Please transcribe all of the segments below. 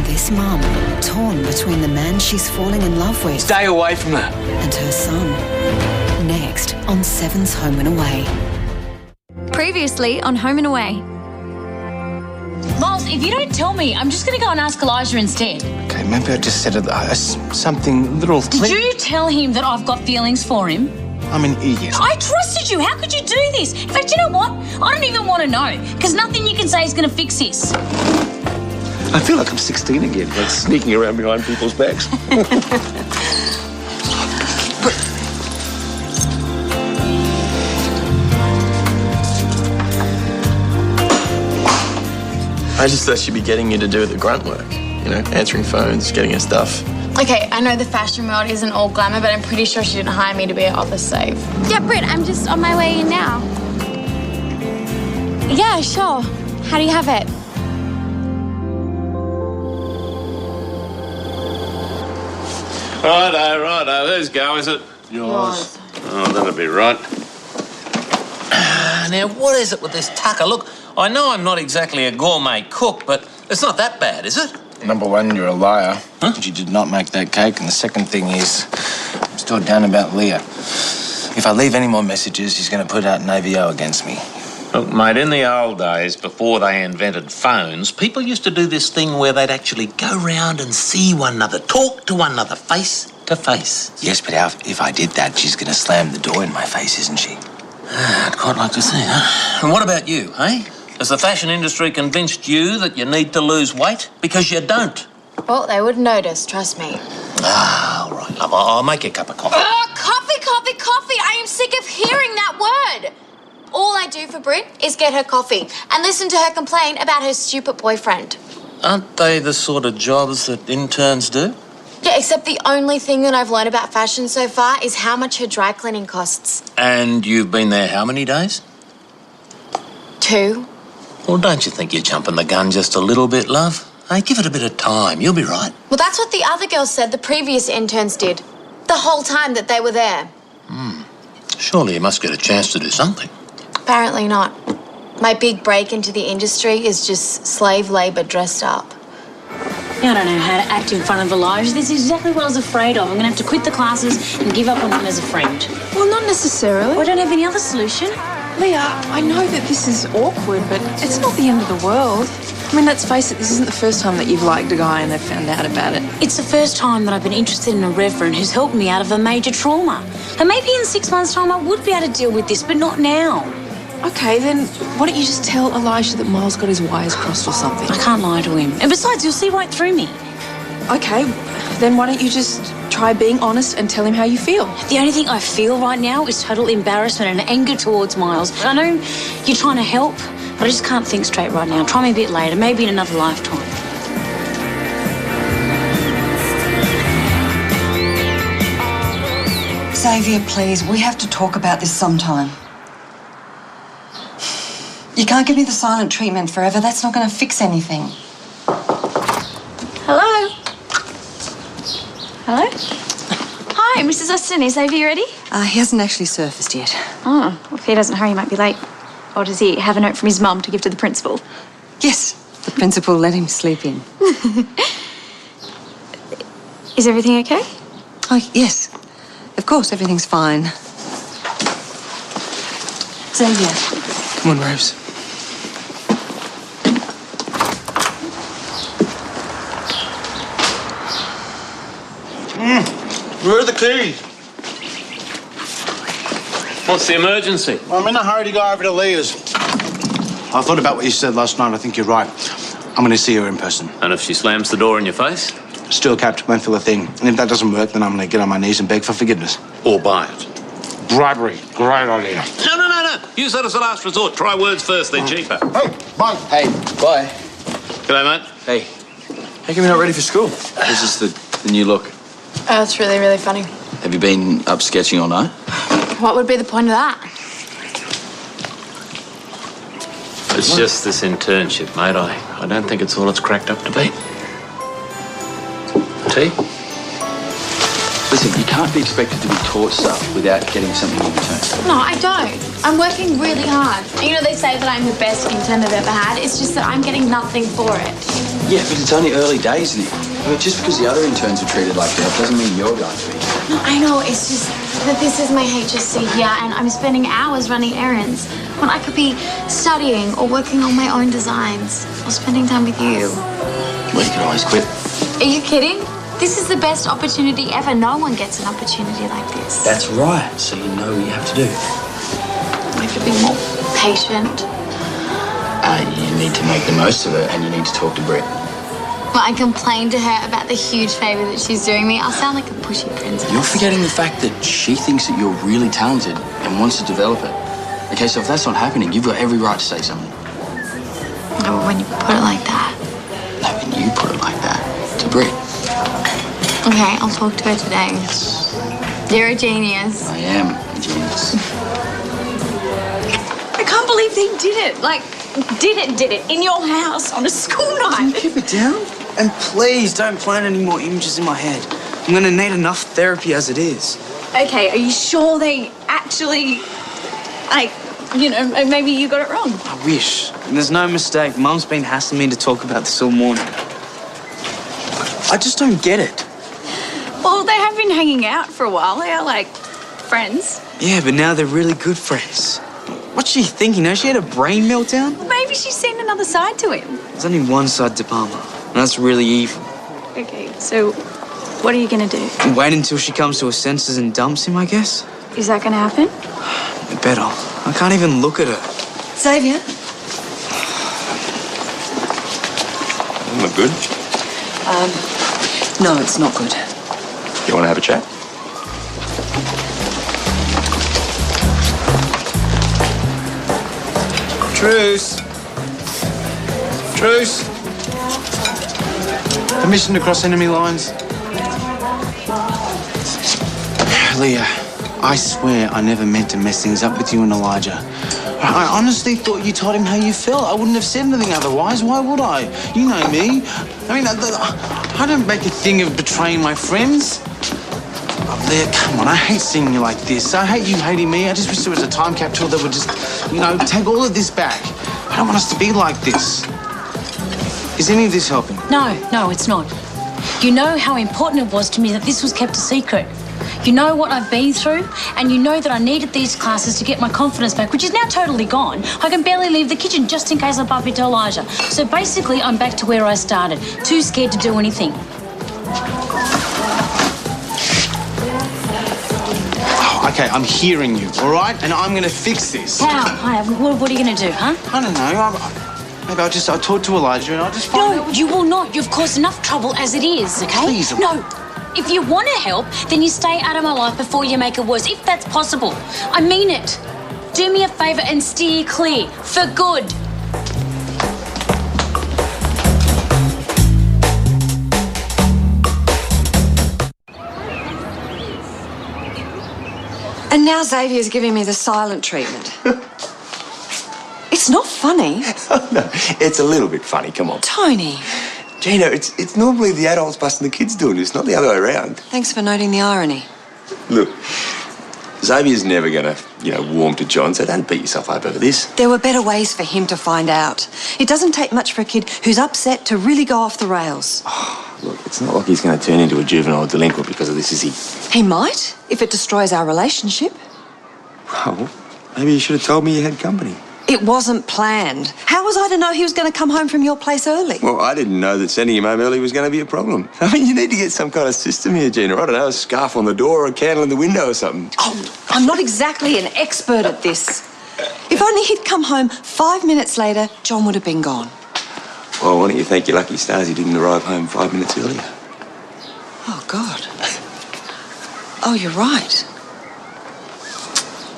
This mum, torn between the man she's falling in love with... Stay away from her. ...and her son. Next on Seven's Home and Away. Previously on Home and Away. Miles, if you don't tell me, I'm just going to go and ask Elijah instead. Okay, maybe I just said something little... Did you tell him that I've got feelings for him? I'm an idiot. I trusted you. How could you do this? In fact, you know what? I don't even want to know, because nothing you can say is going to fix this. I feel like I'm 16 again, like sneaking around behind people's backs. I just thought she'd be getting you to do the grunt work. You know, answering phones, getting her stuff. Okay, I know the fashion world isn't all glamour, but I'm pretty sure she didn't hire me to be her office slave. Yeah, Britt, I'm just on my way in now. Yeah, sure. How do you have it? Righto. Whose go is it? Yours. Oh, that'll be right. Now, what is it with this tucker? Look, I know I'm not exactly a gourmet cook, but it's not that bad, is it? Number one, you're a liar. Huh? You did not make that cake. And the second thing is, I'm still down about Leah. If I leave any more messages, he's going to put out an AVO against me. Look, mate, in the old days, before they invented phones, people used to do this thing where they'd actually go round and see one another, talk to one another face to face. Yes, but if I did that, she's going to slam the door in my face, isn't she? I'd quite like to see, huh? And what about you, eh? Has the fashion industry convinced you that you need to lose weight? Because you don't. Well, they would notice, trust me. Ah, all right, love. I'll make you a cup of coffee. Coffee! I am sick of hearing that word. All I do for Brit is get her coffee and listen to her complain about her stupid boyfriend. Aren't they the sort of jobs that interns do? Yeah, except the only thing that I've learned about fashion so far is how much her dry cleaning costs. And you've been there how many days? 2. Well, don't you think you're jumping the gun just a little bit, love? Hey, give it a bit of time. You'll be right. Well, that's what the other girls said the previous interns did. The whole time that they were there. Surely you must get a chance to do something. Apparently not. My big break into the industry is just slave labour dressed up. I don't know how to act in front of Elijah. This is exactly what I was afraid of. I'm going to have to quit the classes and give up on him as a friend. Well, not necessarily. I don't have any other solution. Leah, I know that this is awkward, but it's not the end of the world. I mean, let's face it, this isn't the first time that you've liked a guy and they've found out about it. It's the first time that I've been interested in a reverend who's helped me out of a major trauma. And maybe in 6 months' time I would be able to deal with this, but not now. Okay, then why don't you just tell Elijah that Miles got his wires crossed or something? I can't lie to him. And besides, you'll see right through me. Okay, then why don't you just try being honest and tell him how you feel? The only thing I feel right now is total embarrassment and anger towards Miles. I know you're trying to help, but I just can't think straight right now. Try me a bit later, maybe in another lifetime. Xavier, please, we have to talk about this sometime. You can't give me the silent treatment forever. That's not going to fix anything. Hello? Hello? Hi, Mrs. Austin. Is Xavier ready? He hasn't actually surfaced yet. Oh, well, if he doesn't hurry, he might be late. Or does he have a note from his mum to give to the principal? Yes, the principal let him sleep in. Is everything okay? Oh, yes. Of course, everything's fine. Xavier. Come on, Rose. Where are the keys? What's the emergency? I'm in a hurry to go over to Leah's. I thought about what you said last night. I think you're right. I'm going to see her in person. And if she slams the door in your face? Steel capped, went for the thing. And if that doesn't work, then I'm going to get on my knees and beg for forgiveness. Or buy it? Bribery. Great idea. No. Use that as a last resort. Try words first, they're cheaper. Hey, bye. Hey, bye. G'day, mate. Hey, how come you're not ready for school? Is this the new look? Oh, it's really, really funny. Have you been up sketching all night? What would be the point of that? It's just this internship, mate. I don't think it's all it's cracked up to be. Tea? Listen, you can't be expected to be taught stuff without getting something in return. No, I don't. I'm working really hard. You know, they say that I'm the best intern I've ever had. It's just that I'm getting nothing for it. Yeah, but it's only early days, Nick. I mean, just because the other interns are treated like that doesn't mean you're going to be. No, I know, it's just that this is my HSC here and I'm spending hours running errands when I could be studying or working on my own designs or spending time with you. Well, you can always quit. Are you kidding? This is the best opportunity ever. No one gets an opportunity like this. That's right. So you know what you have to do. I could be more patient. You need to make the most of it, and you need to talk to Brett. Well, I complained to her about the huge favour that she's doing me. I'll sound like a pushy princess. You're forgetting the fact that she thinks that you're really talented and wants to develop it. Okay, so if that's not happening, you've got every right to say something. No, when you put it like that. No, when you put it like that. To Brett. Okay, I'll talk to her today. You're a genius. I am a genius. I can't believe they did it. Like, did it in your house on a school night. Keep it down. And please don't plant any more images in my head. I'm gonna need enough therapy as it is. Okay, are you sure they actually, like, you know, maybe you got it wrong? I wish. There's no mistake. Mum's been hassling me to talk about this all morning. I just don't get it. Well, they have been hanging out for a while. They are, like, friends. Yeah, but now they're really good friends. What's she thinking? You know, she had a brain meltdown? Well, maybe she's seen another side to him. There's only one side to Palmer, and that's really evil. Okay, so what are you going to do? Wait until she comes to her senses and dumps him, I guess. Is that going to happen? Better. I can't even look at her. Xavier? Not good. No, it's not good. You want to have a chat? Truce. Truce. Permission to cross enemy lines. Leah, I swear I never meant to mess things up with you and Elijah. I honestly thought you told him how you felt. I wouldn't have said anything otherwise. Why would I? You know me. I mean, I don't make a thing of betraying my friends. Oh, Leah, come on. I hate seeing you like this. I hate you hating me. I just wish there was a time capsule that would just, you know, take all of this back. I don't want us to be like this. Is any of this helping? No, it's not. You know how important it was to me that this was kept a secret. You know what I've been through, and you know that I needed these classes to get my confidence back, which is now totally gone. I can barely leave the kitchen just in case I bump into Elijah. So basically, I'm back to where I started, too scared to do anything. Oh, okay, I'm hearing you, all right? And I'm going to fix this. How? What are you going to do, huh? I don't know. Maybe I'll talk to Elijah and I'll just find out. No, you will not. You've caused enough trouble as it is, okay? Please. No. If you want to help, then you stay out of my life before you make it worse, if that's possible. I mean it. Do me a favour and steer clear, for good. And now Xavier's giving me the silent treatment. It's not funny. No, it's a little bit funny, come on. Tony. Gina, it's normally the adults busting the kids doing this, not the other way around. Thanks for noting the irony. Look, Xavier's never going to, warm to John, so don't beat yourself up over this. There were better ways for him to find out. It doesn't take much for a kid who's upset to really go off the rails. Oh, look, it's not like he's going to turn into a juvenile delinquent because of this, is he? He might, if it destroys our relationship. Well, maybe you should have told me you had company. It wasn't planned. How was I to know he was going to come home from your place early? Well, I didn't know that sending him home early was going to be a problem. I mean, you need to get some kind of system here, Gina. I don't know, a scarf on the door or a candle in the window or something. Oh, I'm not exactly an expert at this. If only he'd come home 5 minutes later, John would have been gone. Well, why don't you thank your lucky stars he didn't arrive home 5 minutes earlier? Oh, God. Oh, you're right.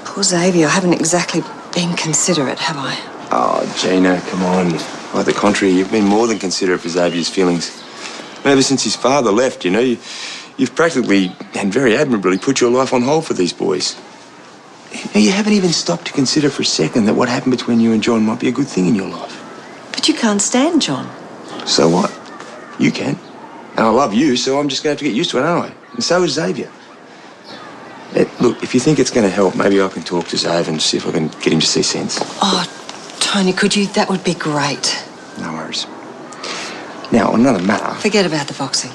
Poor Xavier, I haven't exactly been considerate, have I? Oh, Gina, come on. Quite the contrary, you've been more than considerate for Xavier's feelings. Ever since his father left, you've practically and very admirably put your life on hold for these boys. You haven't even stopped to consider for a second that what happened between you and John might be a good thing in your life. But you can't stand John. So what? You can. And I love you, so I'm just going to have to get used to it, aren't I? And so is Xavier. Look, if you think it's going to help, maybe I can talk to Xavier and see if I can get him to see sense. Oh, Tony, could you? That would be great. No worries. Now, on another matter... Forget about the boxing.